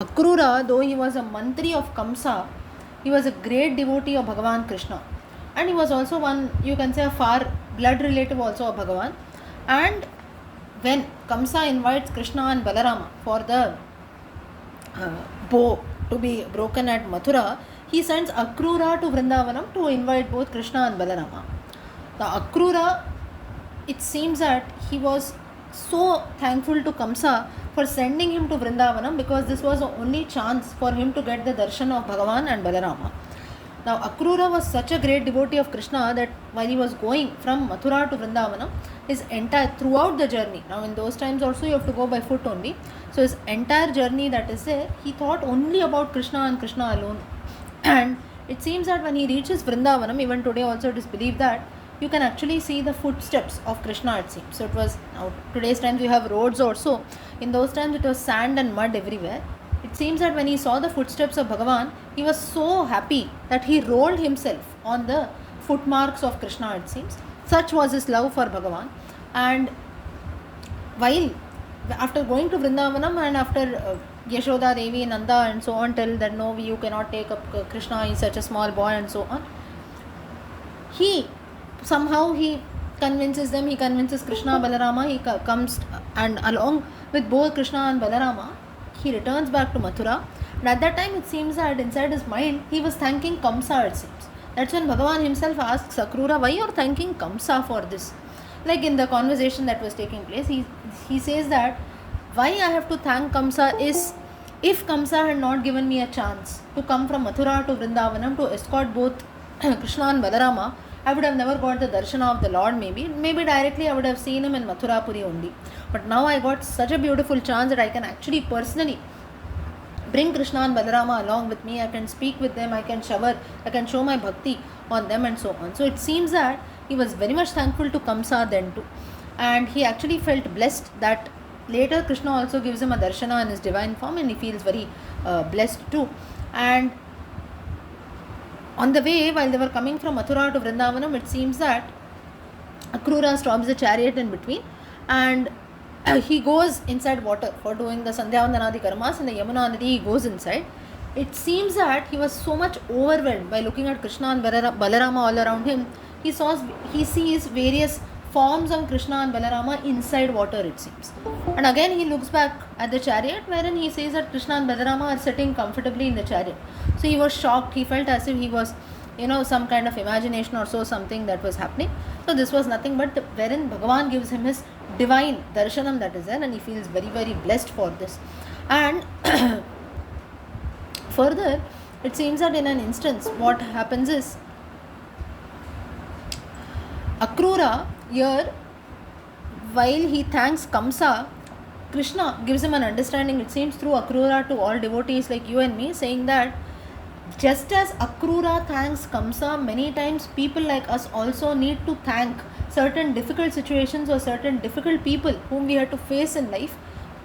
Akrura, though he was a mantri of Kamsa, he was a great devotee of Bhagavan Krishna. And he was also one, you can say, a far blood relative also of Bhagavan. And when Kamsa invites Krishna and Balarama for the bow to be broken at Mathura, he sends Akrura to Vrindavanam to invite both Krishna and Balarama. Now, Akrura, it seems that he was so thankful to Kamsa for sending him to Vrindavanam because this was the only chance for him to get the darshan of Bhagavan and Balarama. Now, Akrura was such a great devotee of Krishna that while he was going from Mathura to Vrindavanam, his entire, throughout the journey, now in those times also you have to go by foot only, so his entire journey that is there, he thought only about Krishna and Krishna alone. And it seems that when he reaches Vrindavanam, even today also it is believed that you can actually see the footsteps of Krishna, it seems. So it was, now today's times you have roads also, in those times it was sand and mud everywhere. It seems that when he saw the footsteps of Bhagavan, he was so happy that he rolled himself on the footmarks of Krishna, it seems. Such was his love for Bhagavan. And while, after going to Vrindavanam and after Yashoda Devi, Nanda and so on tell that no, you cannot take up Krishna, he is such a small boy and so on, he convinces them, he convinces Krishna, Balarama, he comes and along with both Krishna and Balarama, he returns back to Mathura. And at that time it seems that inside his mind he was thanking Kamsa, it seems. That's when Bhagavan himself asks Akrura, why you are thanking Kamsa for this? Like in the conversation that was taking place, he says that why I have to thank Kamsa is, if Kamsa had not given me a chance to come from Mathura to Vrindavanam to escort both Krishna and Balarama, I would have never got the darshana of the Lord. Maybe directly I would have seen him in Mathurapuri only. But now I got such a beautiful chance that I can actually personally bring Krishna and Balarama along with me. I can speak with them, I can show my bhakti on them and so on. So it seems that he was very much thankful to Kamsa then too. And he actually felt blessed that later Krishna also gives him a darshana in his divine form, and he feels very blessed too. And on the way, while they were coming from Mathura to Vrindavanam, it seems that Akrura stops the chariot in between and he goes inside water for doing the Sandhyavandanadi karmas. In the Yamuna Nadi, he goes inside. It seems that he was so much overwhelmed by looking at Krishna and Balarama all around him. He sees various forms of Krishna and Balarama inside water, it seems. And again he looks back at the chariot wherein he says that Krishna and Balarama are sitting comfortably in the chariot. So he was shocked. He felt as if he was, some kind of imagination or so, something that was happening. So this was nothing but wherein Bhagavan gives him his divine darshanam that is there, and he feels very, very blessed for this. And further, it seems that in an instance, what happens is, Akrura here, while he thanks Kamsa, Krishna gives him an understanding, it seems, through Akrura to all devotees like you and me, saying that just as Akrura thanks Kamsa, many times people like us also need to thank certain difficult situations or certain difficult people whom we had to face in life,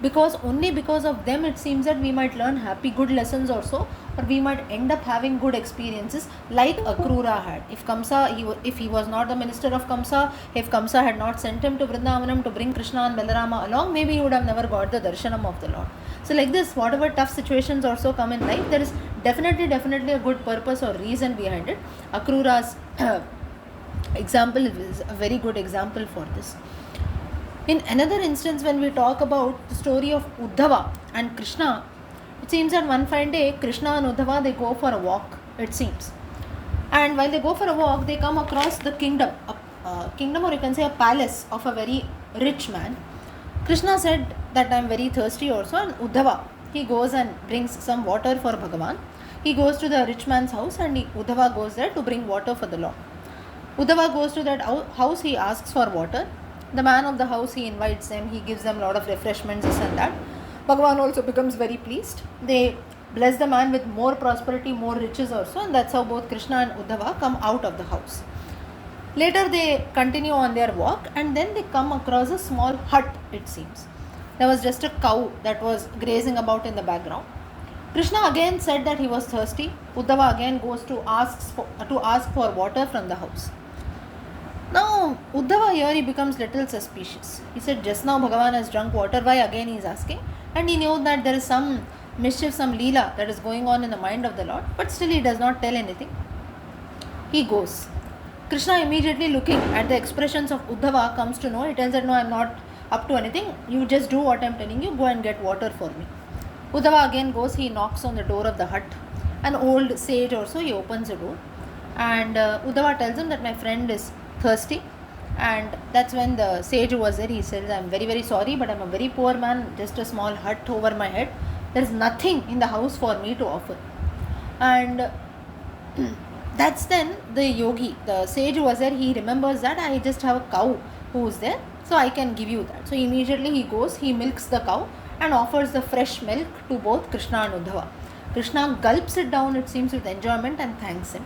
because only because of them it seems that we might learn happy good lessons also, or we might end up having good experiences like Akrura had. If he was not the minister of Kamsa, if Kamsa had not sent him to Vrindavanam to bring Krishna and Balarama along, maybe he would have never got the darshanam of the Lord. So like this, whatever tough situations also come in life, there is definitely a good purpose or reason behind it. Akrura's example is a very good example for this. In another instance, when we talk about the story of Uddhava and Krishna, it seems that one fine day, Krishna and Uddhava, they go for a walk, it seems. And while they go for a walk, they come across the kingdom, or you can say a palace of a very rich man. Krishna said that I am very thirsty also, and Uddhava, he goes and brings some water for Bhagavan. He goes to the rich man's house and Uddhava goes there to bring water for the Lord. Uddhava goes to that house, he asks for water. The man of the house, he invites them, he gives them a lot of refreshments, this and that. Bhagavan also becomes very pleased. They bless the man with more prosperity, more riches also, and that's how both Krishna and Uddhava come out of the house. Later they continue on their walk and then they come across a small hut, it seems. There was just a cow that was grazing about in the background. Krishna again said that he was thirsty. Uddhava again goes to ask for water from the house. Now, Uddhava here, he becomes little suspicious. He said, just now Bhagavan has drunk water, why again he is asking? And he knew that there is some mischief, some leela that is going on in the mind of the Lord, but still he does not tell anything. He goes. Krishna, immediately looking at the expressions of Uddhava, comes to know. He tells that, no, I am not up to anything. You just do what I am telling you. Go and get water for me. Uddhava again goes. He knocks on the door of the hut. An old sage also, he opens the door. And Uddhava tells him that my friend is thirsty. And that's when the sage who was there, he says, I am very, very sorry, but I am a very poor man. Just a small hut over my head. There is nothing in the house for me to offer. And that's then the yogi, the sage who was there, he remembers that I just have a cow who is there, so I can give you that. So immediately he goes, he milks the cow and offers the fresh milk to both Krishna and Uddhava. Krishna gulps it down, it seems, with enjoyment and thanks him.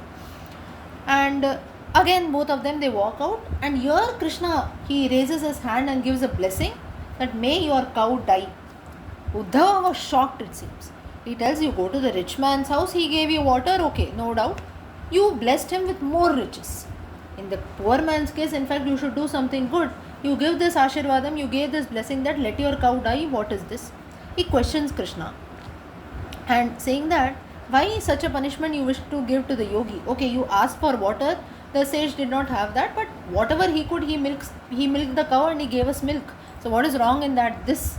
And again both of them, they walk out, and here Krishna, he raises his hand and gives a blessing that may your cow die. Uddhava was shocked, it seems. He tells, you go to the rich man's house, he gave you water, okay, no doubt. You blessed him with more riches. In the poor man's case, in fact, you should do something good. You give this Ashirvadam, you gave this blessing that let your cow die. What is this? He questions Krishna and saying that, why such a punishment you wish to give to the yogi? Okay, you asked for water, the sage did not have that, but whatever he could, he milked the cow and he gave us milk. So what is wrong in that? This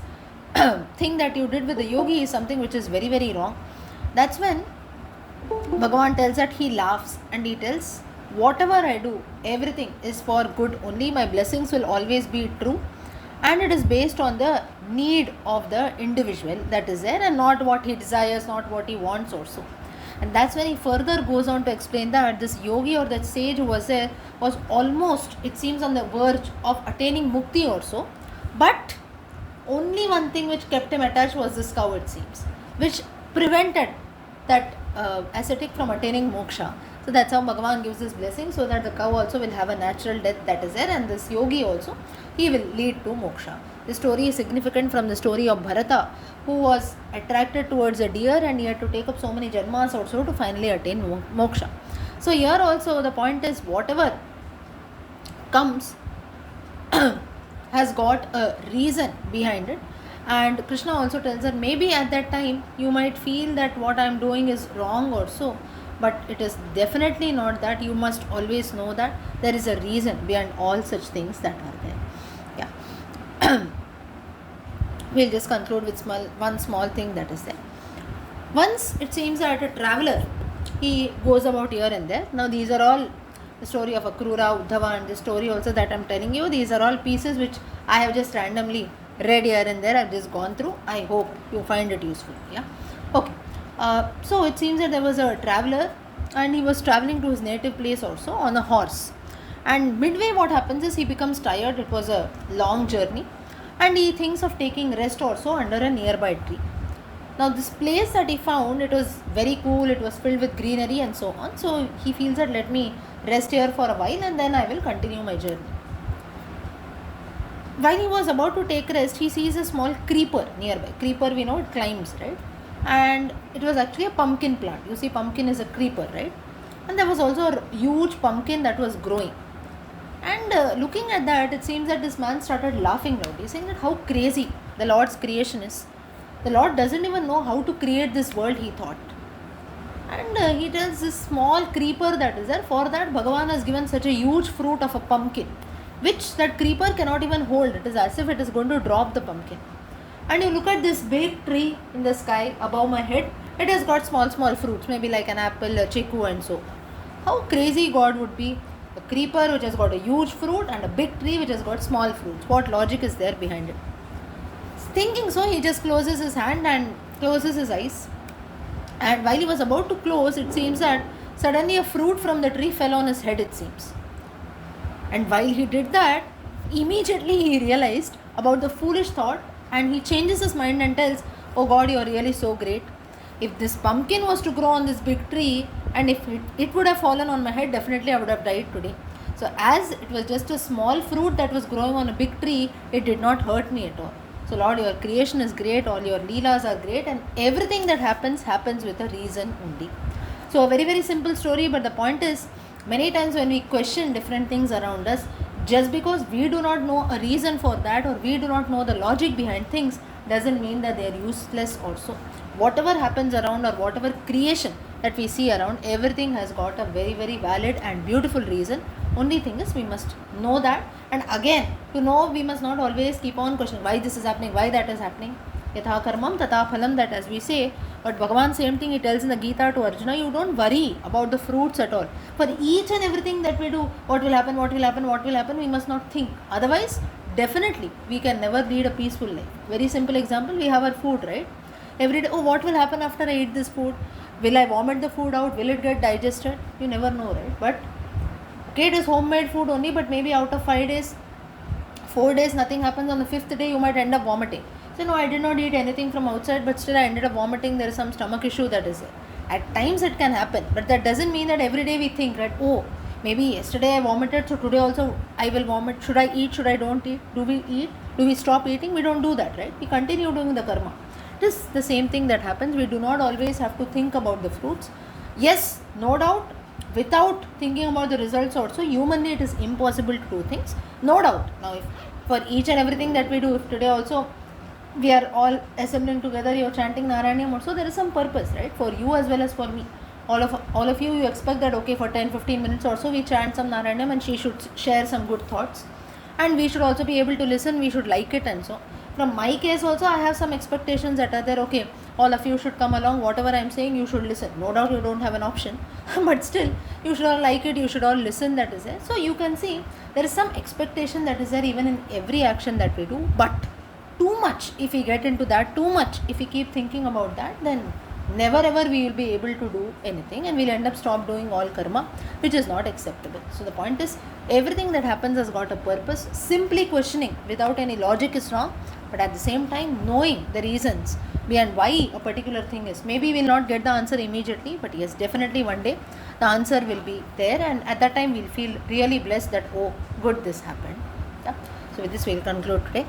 thing that you did with the yogi is something which is very, very wrong. That's when Bhagavan tells that he laughs and he tells, whatever I do, everything is for good only. My blessings will always be true, and it is based on the need of the individual that is there, and not what he desires, not what he wants also. And that's when he further goes on to explain that this yogi or that sage who was there was almost, it seems, on the verge of attaining mukti also, but only one thing which kept him attached was this cow, it seems, which prevented that ascetic from attaining moksha. So that's how Bhagavan gives this blessing, so that the cow also will have a natural death that is there, and this yogi also, he will lead to moksha. This story is significant from the story of Bharata, who was attracted towards a deer and he had to take up so many janmas also to finally attain moksha. So here also the point is, whatever comes has got a reason behind it. And Krishna also tells that maybe at that time you might feel that what I am doing is wrong or so, but it is definitely not that. You must always know that there is a reason behind all such things that are there. Yeah. We'll just conclude with one small thing that is there. Once it seems that a traveler, he goes about here and there. Now these are all the story of Akrura, Uddhava, and the story also that I am telling you. These are all pieces which I have just randomly read here and there. I've just gone through. I hope you find it useful. Yeah. Okay. So it seems that there was a traveler and he was traveling to his native place also on a horse. And midway what happens is he becomes tired. It was a long journey. And he thinks of taking rest also under a nearby tree. Now this place that he found, it was very cool. It was filled with greenery and so on. So he feels that let me rest here for a while and then I will continue my journey. While he was about to take rest, he sees a small creeper nearby. Creeper, we know, it climbs, right? And it was actually a pumpkin plant. You see, pumpkin is a creeper, right? And there was also a huge pumpkin that was growing. And looking at that, it seems that this man started laughing loudly, saying that how crazy the Lord's creation is. The Lord doesn't even know how to create this world, he thought. And he tells this small creeper that is there, for that Bhagavan has given such a huge fruit of a pumpkin, which that creeper cannot even hold. It is as if it is going to drop the pumpkin. And you look at this big tree in the sky above my head, it has got small fruits, maybe like an apple, a chiku and so on. How crazy God would be. A creeper which has got a huge fruit and a big tree which has got small fruits. What logic is there behind it? Thinking so, he just closes his hand and closes his eyes. And while he was about to close, it seems that suddenly a fruit from the tree fell on his head, it seems. And while he did that, immediately he realized about the foolish thought, and he changes his mind and tells, oh God, you are really so great. If this pumpkin was to grow on this big tree, and if it would have fallen on my head, definitely I would have died today. So as it was just a small fruit that was growing on a big tree, it did not hurt me at all. So Lord, your creation is great, all your leelas are great, and everything that happens with a reason only. So a very, very simple story, but the point is, many times when we question different things around us, just because we do not know a reason for that or we do not know the logic behind things, doesn't mean that they are useless also. whatever happens around or whatever creation that we see around, everything has got a very, very valid and beautiful reason. Only thing is we must know that, and again, to know, we must not always keep on questioning why this is happening, why that is happening. Yatha karmam tata phalam, that as we say, but Bhagavan same thing he tells in the Gita to Arjuna, you don't worry about the fruits at all. For each and everything that we do, what will happen, what will happen, what will happen, we must not think. Otherwise, definitely, we can never lead a peaceful life. Very simple example, we have our food, right? Every day, oh, what will happen after I eat this food? Will I vomit the food out? Will it get digested? You never know, right? But okay, it is homemade food only, but maybe out of 5 days, 4 days, nothing happens. On the 5th day, you might end up vomiting. So, no, I did not eat anything from outside, but still I ended up vomiting. There is some stomach issue that is there. At times it can happen, but that doesn't mean that every day we think, right? Oh, maybe yesterday I vomited, so today also I will vomit. Should I eat? Should I don't eat? Do we eat? Do we stop eating? We don't do that, right? We continue doing the karma. It is the same thing that happens. We do not always have to think about the fruits. Yes, no doubt, without thinking about the results also, humanly it is impossible to do things. No doubt. Now, if for each and everything that we do, if today also we are all assembling together, you're chanting Narayanyam also, there is some purpose, right? For you as well as for me. All of you expect that, okay, for 10-15 minutes or so we chant some Narayanyam and she should share some good thoughts. And we should also be able to listen, we should like it and so. From my case also, I have some expectations that are there, okay, all of you should come along, whatever I am saying, you should listen. No doubt you don't have an option, but still, you should all like it, you should all listen, that is there. So you can see, there is some expectation that is there even in every action that we do, but too much, if we get into that, too much, if we keep thinking about that, then never ever we will be able to do anything, and we'll end up stop doing all karma, which is not acceptable. So the point is, everything that happens has got a purpose. Simply questioning without any logic is wrong, but at the same time knowing the reasons behind why a particular thing is. Maybe we'll not get the answer immediately, but yes, definitely one day the answer will be there, and at that time we'll feel really blessed that, oh, good, this happened. Yeah. So with this we'll conclude today.